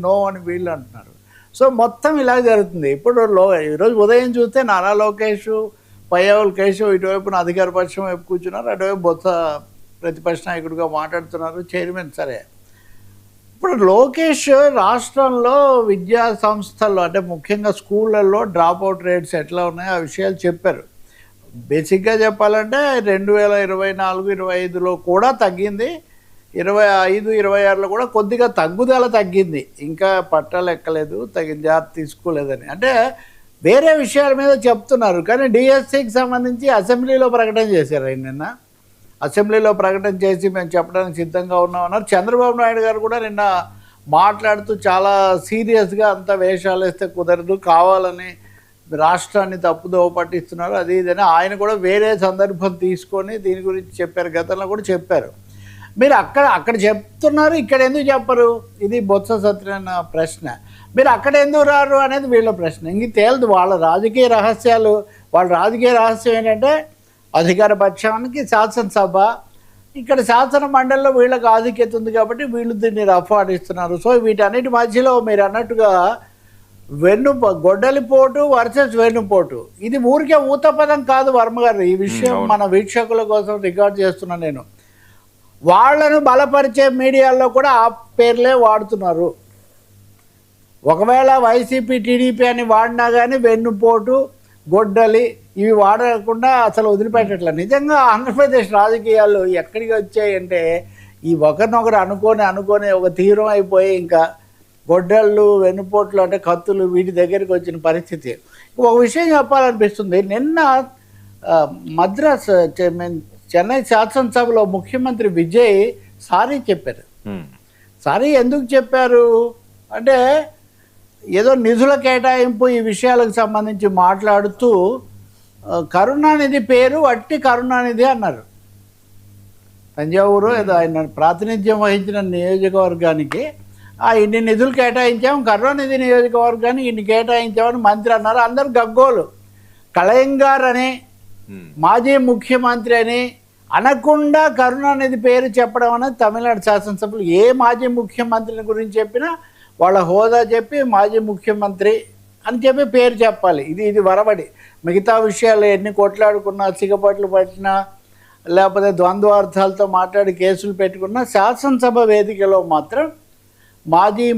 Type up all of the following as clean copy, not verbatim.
No అని వీళ్ళు అంటున్నారు. సో మొత్తం ఇలా జరుగుతుంది. ఇప్పుడు ఈరోజు ఉదయం చూస్తే నారా లోకేష్, పయ్యావుల కేశవ్ ఇటువైపున అధికార పక్షం వైపు కూర్చున్నారు, అటువైపు బొత్స ప్రతిపక్ష నాయకుడిగా మాట్లాడుతున్నారు, చైర్మన్. సరే, ఇప్పుడు లోకేష్ రాష్ట్రంలో విద్యా సంస్థల్లో అంటే ముఖ్యంగా స్కూళ్ళల్లో డ్రాప్ అవుట్ రేట్స్ ఎట్లా ఉన్నాయో ఆ విషయాలు చెప్పారు. బేసిక్గా చెప్పాలంటే 2024-25లో కూడా తగ్గింది, 25-26లో కూడా కొద్దిగా తగ్గుదల తగ్గింది, ఇంకా పట్టాలు ఎక్కలేదు, తగిన జాగ్రత్త తీసుకోలేదని. అంటే వేరే విషయాల మీద చెప్తున్నారు. కానీ డిఎస్సికి సంబంధించి అసెంబ్లీలో ప్రకటన చేశారు. ఆయన నిన్న అసెంబ్లీలో ప్రకటన చేసి మేము చెప్పడానికి సిద్ధంగా ఉన్నామన్నారు. చంద్రబాబు నాయుడు గారు కూడా నిన్న మాట్లాడుతూ చాలా సీరియస్గా అంత వేషాలు వేస్తే కుదరదు, కావాలని రాష్ట్రాన్ని తప్పుదోవ పట్టిస్తున్నారు, అది ఇదని ఆయన కూడా వేరే సందర్భం తీసుకొని దీని గురించి చెప్పారు. గతంలో కూడా చెప్పారు. మీరు అక్కడ చెప్తున్నారు, ఇక్కడ ఎందుకు చెప్పరు? ఇది బొత్స సత్యనారాయణ ప్రశ్న. మీరు అక్కడ ఎందుకు రారు అనేది వీళ్ళ ప్రశ్న. ఇంక తేలదు వాళ్ళ రాజకీయ రహస్యాలు. వాళ్ళ రాజకీయ రహస్యం ఏంటంటే అధికార పక్షానికి శాసనసభ, ఇక్కడ శాసన మండలిలో వీళ్ళకి ఆధిక్యత ఉంది కాబట్టి వీళ్ళు దీన్ని రఫ్ ఆడిస్తున్నారు. సో వీటన్నిటి మధ్యలో మీరు అన్నట్టుగా గొడ్డలిపోటు వర్సెస్ వెన్నుపోటు, ఇది ఊరికే ఊతపదం కాదు వర్మ గారు. ఈ విషయం మన వీక్షకుల కోసం రికార్డ్ చేస్తున్నాను నేను. వాళ్లను బలపరిచే మీడియాల్లో కూడా ఆ పేర్లే వాడుతున్నారు. ఒకవేళ వైసీపీ టీడీపీ అని వాడినా కానీ వెన్నుపోటు, గొడ్డలి ఇవి వాడకుండా అసలు వదిలిపెట్టట్లే. నిజంగా ఆంధ్రప్రదేశ్ రాజకీయాలు ఎక్కడికి వచ్చాయంటే ఈ ఒకరినొకరు అనుకొని ఒక తీవ్రం అయిపోయి ఇంకా గొడ్డళ్ళు, వెన్నుపోట్లు అంటే కత్తులు వీటి దగ్గరికి వచ్చిన పరిస్థితి. ఒక విషయం చెప్పాలనిపిస్తుంది. నిన్న మద్రాస్ చెన్నై శాసనసభలో ముఖ్యమంత్రి విజయ్ సారీ చెప్పారు. సారీ ఎందుకు చెప్పారు అంటే ఏదో నిధుల కేటాయింపు ఈ విషయాలకు సంబంధించి మాట్లాడుతూ కరుణానిధి పేరు వట్టి కరుణానిధి అన్నారు. తంజావూరు ఏదో ఆయన ప్రాతినిధ్యం వహించిన నియోజకవర్గానికి ఇన్ని నిధులు కేటాయించాము, కరుణానిధి నియోజకవర్గానికి ఇన్ని కేటాయించామని మంత్రి అన్నారు. అందరు గగ్గోలు. కళయంగార్ అని మాజీ ముఖ్యమంత్రి అని అనకుండా కరుణానిధి పేరు చెప్పడం అనేది తమిళనాడు శాసనసభలో ఏ మాజీ ముఖ్యమంత్రిని గురించి చెప్పినా వాళ్ళ హోదా చెప్పి మాజీ ముఖ్యమంత్రి అని చెప్పి పేరు చెప్పాలి. ఇది వరబడి. మిగతా విషయాలు ఎన్ని కొట్లాడుకున్నా, సిగపట్లు పట్టినా, లేకపోతే ద్వంద్వార్థాలతో మాట్లాడి కేసులు పెట్టుకున్నా శాసనసభ వేదికలో మాత్రం మాజీ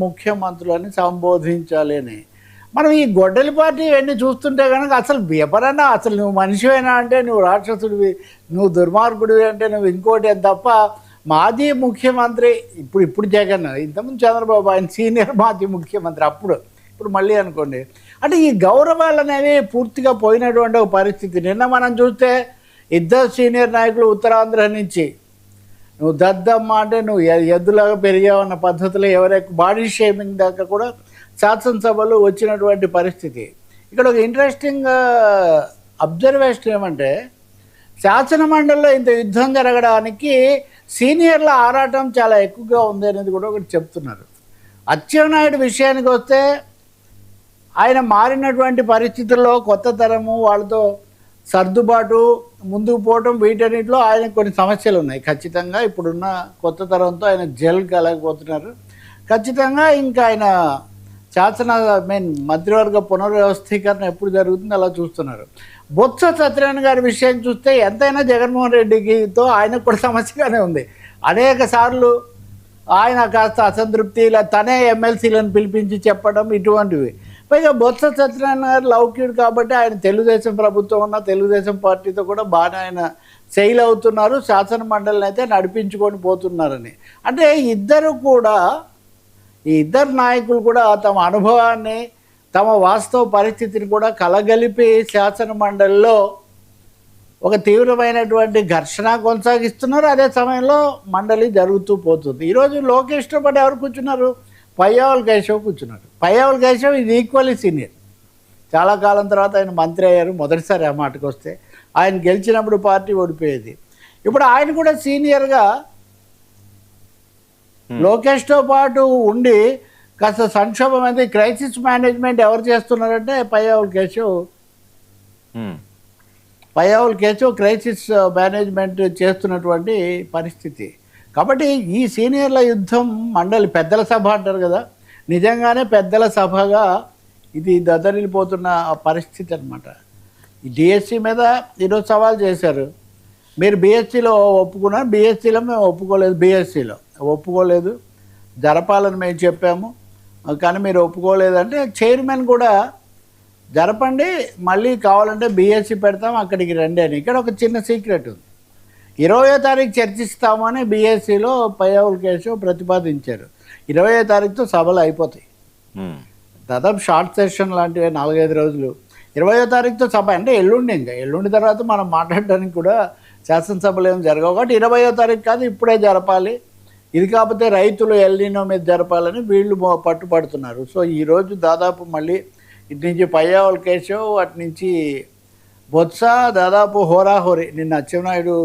ముఖ్యమంత్రులని సంబోధించాలి అని. మనం ఈ గొడ్డలి పార్టీ ఇవన్నీ చూస్తుంటే కనుక అసలు ఎవరన్నా అసలు నువ్వు మనిషివైనా అంటే నువ్వు రాక్షసుడివి, నువ్వు దుర్మార్గుడివి అంటే నువ్వు ఇంకోటి అని తప్ప మాజీ ముఖ్యమంత్రి ఇప్పుడు జగన్, ఇంతకుముందు చంద్రబాబు ఆయన సీనియర్ మాజీ ముఖ్యమంత్రి ఇప్పుడు మళ్ళీ అనుకోండి. అంటే ఈ గౌరవాలు అనేవి పూర్తిగా పోయినటువంటి ఒక పరిస్థితి. నిన్న మనం చూస్తే ఇద్దరు సీనియర్ నాయకులు ఉత్తరాంధ్ర నుంచి నువ్వు దద్దమ్మ అంటే నువ్వు ఎద్దులాగా పెరిగావన్న పద్ధతిలో ఎవరైనా బాడీ షేమింగ్ దాకా కూడా శాసనసభలో వచ్చినటువంటి పరిస్థితి. ఇక్కడ ఒక ఇంట్రెస్టింగ్ అబ్జర్వేషన్ ఏమంటే శాసన మండలిలో ఇంత యుద్ధం జరగడానికి సీనియర్ల ఆరాటం చాలా ఎక్కువగా ఉంది అనేది కూడా ఒకటి చెప్తున్నారు. అచ్చెన్నాయుడు విషయానికి వస్తే ఆయన మారినటువంటి పరిస్థితుల్లో కొత్త తరము వాళ్ళతో సర్దుబాటు ముందుకు పోవటం వీటన్నిటిలో ఆయన కొన్ని సమస్యలు ఉన్నాయి. ఖచ్చితంగా ఇప్పుడున్న కొత్త తరంతో ఆయన జెల్ కలగకపోతున్నారు. ఖచ్చితంగా ఇంకా ఆయన మంత్రివర్గ పునర్వ్యవస్థీకరణ ఎప్పుడు జరుగుతుందో అలా చూస్తున్నారు. బొత్స సత్యనారాయణ గారి విషయం చూస్తే ఎంతైనా జగన్మోహన్ రెడ్డితో ఆయనకు కూడా సమస్యగానే ఉంది. అనేక సార్లు ఆయన కాస్త అసంతృప్తి, ఇలా తనే ఎమ్మెల్సీలను పిలిపించి చెప్పడం ఇటువంటివి. పైగా బొత్స సత్యనారాయణ గారు లౌక్యుడు కాబట్టి ఆయన తెలుగుదేశం ప్రభుత్వం ఉన్న తెలుగుదేశం పార్టీతో కూడా బాగా ఆయన సెయిల్ అవుతున్నారు, శాసన మండలిని అయితే నడిపించుకొని పోతున్నారని. అంటే ఈ ఇద్దరు నాయకులు కూడా తమ అనుభవాన్ని, తమ వాస్తవ పరిస్థితిని కూడా కలగలిపి శాసన మండలిలో ఒక తీవ్రమైనటువంటి ఘర్షణ కొనసాగిస్తున్నారు. అదే సమయంలో మండలి జరుగుతూ పోతుంది. ఈరోజు లోకేష్తో పాటు ఎవరు కూర్చున్నారు? పయ్యావుల కేశవ్ కూర్చున్నారు. పయ్యావుల కేశవ్ ఇది ఈక్వల్లీ సీనియర్. చాలా కాలం తర్వాత ఆయన మంత్రి అయ్యారు మొదటిసారి. ఆ మాటకు వస్తే ఆయన గెలిచినప్పుడు పార్టీ ఓడిపోయేది. ఇప్పుడు ఆయన కూడా సీనియర్గా లోకేష్తో పాటు ఉండి కాస్త సంక్షోభం అనేది క్రైసిస్ మేనేజ్మెంట్ ఎవరు చేస్తున్నారంటే పయ్యావుల కేశవ్ క్రైసిస్ మేనేజ్మెంట్ చేస్తున్నటువంటి పరిస్థితి. కాబట్టి ఈ సీనియర్ల యుద్ధం మండలి పెద్దల సభ అంటారు కదా, నిజంగానే పెద్దల సభగా ఇది దద్దరిల్లిపోతున్న పరిస్థితి అనమాట. ఈ డిఎస్సి మీద ఈరోజు సవాల్ చేశారు. మీరు బీఎస్సీలో ఒప్పుకున్నారు, బీఎస్సీలో మేము ఒప్పుకోలేదు, బీఎస్సీలో ఒప్పుకోలేదు, జరపాలని మేము చెప్పాము కానీ మీరు ఒప్పుకోలేదంటే చైర్మన్ కూడా జరపండి, మళ్ళీ కావాలంటే బీఎస్సీ పెడతాం అక్కడికి రండి అని. ఇక్కడ ఒక చిన్న సీక్రెట్ ఉంది. 20వ తారీఖు చర్చిస్తామని బీఎస్సీలో పయ్యావుల కేశవ్ ప్రతిపాదించారు. 20వ తారీఖుతో సభలు అయిపోతాయి, దాదాపు షార్ట్ సెషన్ లాంటివి 4-5 రోజులు. 20వ తారీఖుతో సభ అంటే ఎల్లుండి, ఇంకా ఎల్లుండి తర్వాత మనం మాట్లాడడానికి కూడా శాసనసభలు ఏమి జరగవు. కాబట్టి 20వ తారీఖు కాదు, ఇప్పుడే జరపాలి. ఇది కాకపోతే రైతులు ఎల్నినో మీద జరపాలని వీళ్ళు పట్టుపడుతున్నారు. సో ఈరోజు దాదాపు మళ్ళీ ఇటు నుంచి పయ్యావుల కేశవ్, అటు నుంచి బొత్స, దాదాపు హోరాహోరీ. నిన్న అచ్చెన్నాయుడు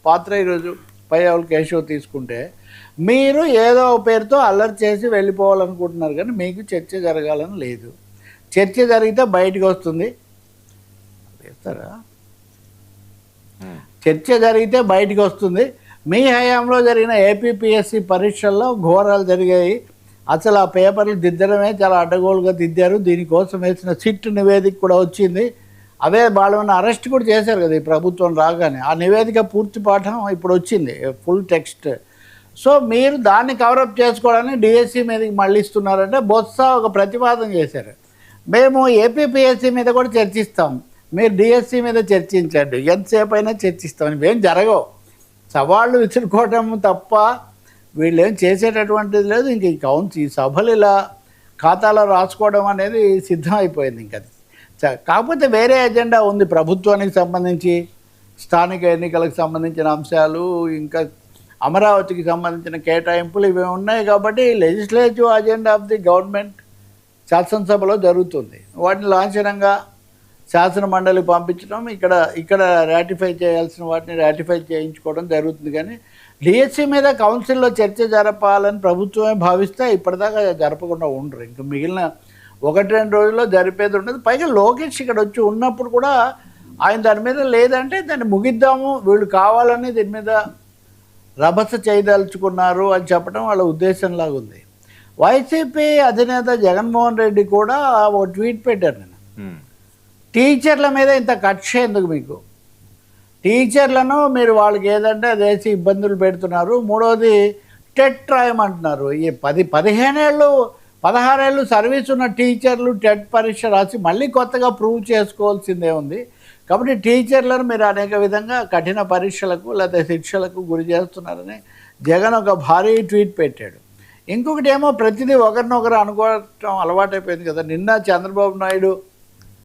పాత్ర, ఈరోజు పయ్యావుల కేశవ్ తీసుకుంటే మీరు ఏదో పేరుతో అల్లరి చేసి వెళ్ళిపోవాలనుకుంటున్నారు కానీ మీకు చర్చ జరగాలని లేదు. చర్చ జరిగితే బయటకు వస్తుంది, వేస్తారా? చర్చ జరిగితే బయటకు వస్తుంది. మీ హయాంలో జరిగిన ఏపీపీఎస్సీ పరీక్షల్లో ఘోరాలు జరిగాయి. అసలు ఆ పేపర్లు దిద్దడమే చాలా అడ్డగోలుగా దిద్దారు. దీనికోసం వేసిన సిట్ నివేదిక కూడా వచ్చింది. అవే వాళ్ళని అరెస్ట్ కూడా చేశారు కదా ఈ ప్రభుత్వం రాగానే. ఆ నివేదిక పూర్తి పాఠం ఇప్పుడు వచ్చింది, ఫుల్ టెక్స్ట్. సో మీరు దాన్ని కవరప్ చేసుకోవడానికి డిఎస్సి మీదకి మళ్ళిస్తున్నారంటే బొత్స ఒక ప్రతిపాదన చేశారు. మేము ఏపీపీఎస్సీ మీద కూడా చర్చిస్తాం, మీరు డిఎస్సి మీద చర్చించండి, ఎంతసేపు అయినా చర్చిస్తాం. ఇవేం జరగవు, సవాళ్ళు విసురుకోవటం తప్ప వీళ్ళు ఏం చేసేటటువంటిది లేదు. ఇంక ఈ సభలు ఇలా ఖాతాలో రాసుకోవడం అనేది సిద్ధం అయిపోయింది. ఇంకా కాకపోతే వేరే ఎజెండా ఉంది ప్రభుత్వానికి సంబంధించి, స్థానిక ఎన్నికలకు సంబంధించిన అంశాలు, ఇంకా అమరావతికి సంబంధించిన కేటాయింపులు ఇవి ఉన్నాయి. కాబట్టి legislative agenda of the government శాసనసభలో జరుగుతుంది. వాటిని లాంఛనంగా శాసన మండలి పంపించడం, ఇక్కడ రాటిఫై చేయాల్సిన వాటిని రాటిఫై చేయించుకోవడం జరుగుతుంది. కానీ డిఎస్సి మీద కౌన్సిల్లో చర్చ జరపాలని ప్రభుత్వమే భావిస్తే ఇప్పటిదాకా జరపకుండా ఉండరు. ఇంకా మిగిలిన 1-2 రోజుల్లో జరిపేది ఉండదు. పైగా లోకేష్ ఇక్కడ వచ్చి ఉన్నప్పుడు కూడా ఆయన దాని మీద లేదంటే దాన్ని ముగిద్దాము, వీళ్ళు కావాలని దీని మీద రభస చేయదలుచుకున్నారు అని చెప్పడం వాళ్ళ ఉద్దేశంలాగా ఉంది. వైసీపీ అధినేత జగన్మోహన్ రెడ్డి కూడా ఒక ట్వీట్ పెట్టారు. నేను టీచర్ల మీద ఇంత కక్ష ఎందుకు మీకు? టీచర్లను మీరు వాళ్ళకి ఏదంటే అదేసి ఇబ్బందులు పెడుతున్నారు. మూడవది టెట్ రాయమంటున్నారు. ఈ 15 ఏళ్ళు 16 ఏళ్ళు సర్వీస్ ఉన్న టీచర్లు టెట్ పరీక్ష రాసి మళ్ళీ కొత్తగా ప్రూవ్ చేసుకోవాల్సిందే ఉంది. కాబట్టి టీచర్లను మీరు అనేక విధంగా కఠిన పరీక్షలకు లేదా శిక్షలకు గురి చేస్తున్నారని జగన్ ఒక భారీ ట్వీట్ పెట్టాడు. ఇంకొకటి ఏమో ప్రతిదీ ఒకరినొకరు అనుకోవటం అలవాటైపోయింది కదా. నిన్న చంద్రబాబు నాయుడు